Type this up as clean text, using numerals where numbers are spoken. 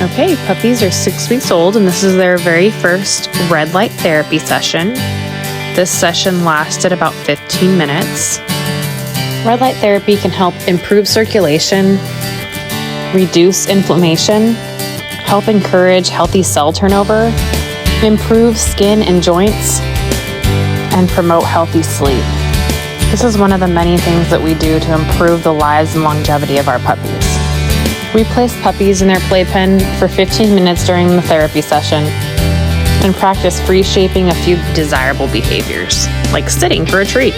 Okay, puppies are 6 weeks old, and this is their very first red light therapy session. This session lasted about 15 minutes. Red light therapy can help improve circulation, reduce inflammation, help encourage healthy cell turnover, improve skin and joints, and promote healthy sleep. This is one of the many things that we do to improve the lives and longevity of our puppies. We place puppies in their playpen for 15 minutes during the therapy session and practice free shaping a few desirable behaviors, like sitting for a treat.